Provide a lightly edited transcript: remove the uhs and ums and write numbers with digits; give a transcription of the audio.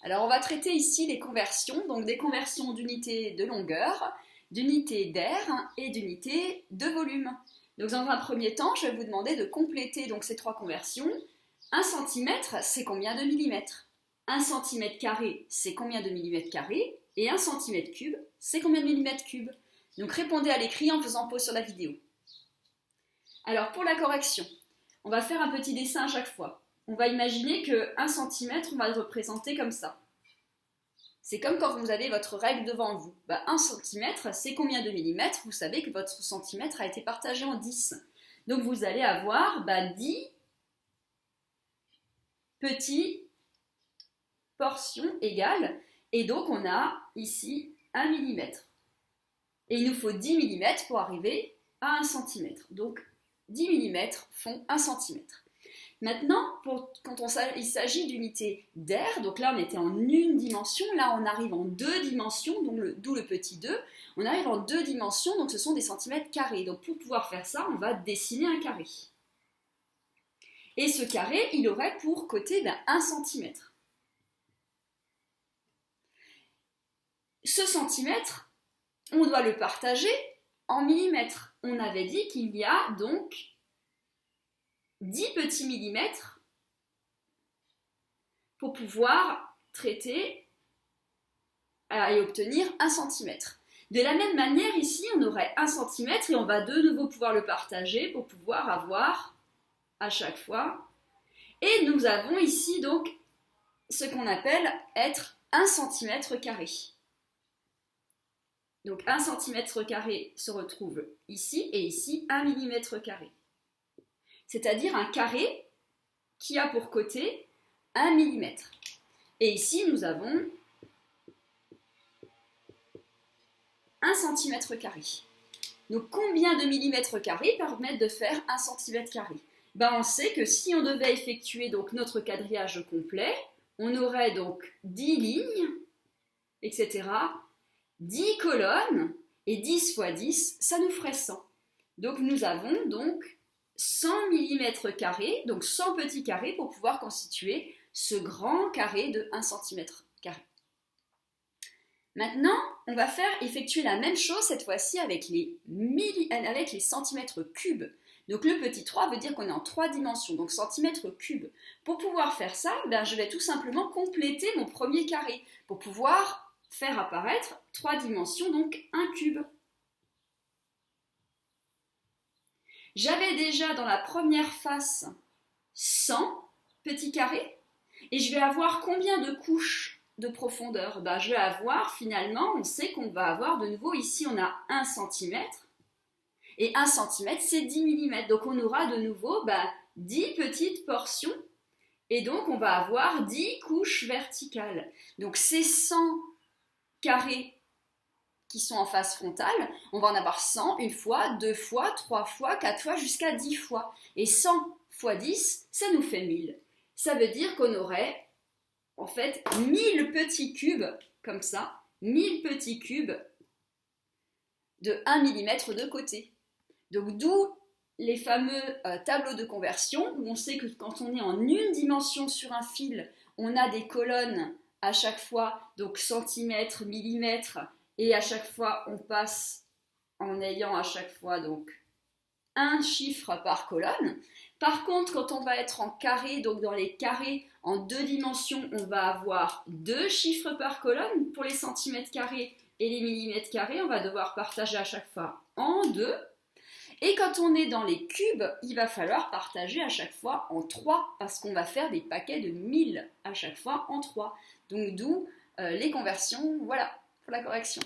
Alors on va traiter ici les conversions, donc des conversions d'unités de longueur, d'unités d'air et d'unités de volume. Donc dans un premier temps, je vais vous demander de compléter donc ces trois conversions. 1 cm, c'est combien de millimètres? 1 cm², c'est combien de millimètres carrés? Et 1 cm3, c'est combien de millimètres cubes? Donc répondez à l'écrit en faisant pause sur la vidéo. Alors pour la correction, on va faire un petit dessin à chaque fois. On va imaginer que 1 cm, on va le représenter comme ça. C'est comme quand vous avez votre règle devant vous. 1 cm, c'est combien de millimètres? Vous savez que votre centimètre a été partagé en 10. Donc vous allez avoir 10 petites portions égales. Et donc on a ici 1 mm. Et il nous faut 10 mm pour arriver à 1 cm. Donc 10 mm font 1 cm. Maintenant, quand il s'agit d'unités d'air, donc là on était en une dimension, là on arrive en deux dimensions, d'où le petit 2. On arrive en deux dimensions, donc ce sont des centimètres carrés. Donc pour pouvoir faire ça, on va dessiner un carré. Et ce carré, il aurait pour côté 1 cm. Ce centimètre, on doit le partager en millimètres. On avait dit qu'il y a donc 10 petits millimètres pour pouvoir traiter et obtenir 1 cm. De la même manière, ici, on aurait 1 cm et on va de nouveau pouvoir le partager pour pouvoir avoir à chaque fois. Et nous avons ici donc ce qu'on appelle être 1 cm². Donc 1 cm² se retrouve ici et ici 1 mm². C'est-à-dire un carré qui a pour côté 1 mm. Et ici, nous avons 1 cm². Donc, combien de millimètres carrés permettent de faire 1 cm²? On sait que si on devait effectuer donc notre quadrillage complet, on aurait donc 10 lignes, etc., 10 colonnes, et 10 fois 10, ça nous ferait 100. Donc, nous avons donc 100 mm², donc 100 petits carrés pour pouvoir constituer ce grand carré de 1 cm². Maintenant, on va effectuer la même chose cette fois-ci avec les centimètres cubes. Donc le petit 3 veut dire qu'on est en 3 dimensions, donc centimètres cubes. Pour pouvoir faire ça, je vais tout simplement compléter mon premier carré pour pouvoir faire apparaître 3 dimensions, donc un cube. J'avais déjà dans la première face 100 petits carrés et je vais avoir combien de couches de profondeur? Je vais avoir finalement, on sait qu'on va avoir de nouveau ici on a 1 cm et 1 cm c'est 10 mm. Donc on aura de nouveau 10 petites portions et donc on va avoir 10 couches verticales. Donc ces 100 carrés qui sont en face frontale, on va en avoir 100 une fois, 2 fois, 3 fois, 4 fois, jusqu'à 10 fois. Et 100 fois 10, ça nous fait 1000. Ça veut dire qu'on aurait en fait 1000 petits cubes, comme ça, 1000 petits cubes de 1 mm de côté. Donc d'où les fameux tableaux de conversion, où on sait que quand on est en une dimension sur un fil, on a des colonnes à chaque fois, donc centimètres, millimètres, et à chaque fois, on passe en ayant à chaque fois donc un chiffre par colonne. Par contre, quand on va être en carré, donc dans les carrés en deux dimensions, on va avoir 2 chiffres par colonne. Pour les centimètres carrés et les millimètres carrés, on va devoir partager à chaque fois en 2. Et quand on est dans les cubes, il va falloir partager à chaque fois en 3 parce qu'on va faire des paquets de 1000 à chaque fois en 3. Donc d'où les conversions, voilà, pour la correction.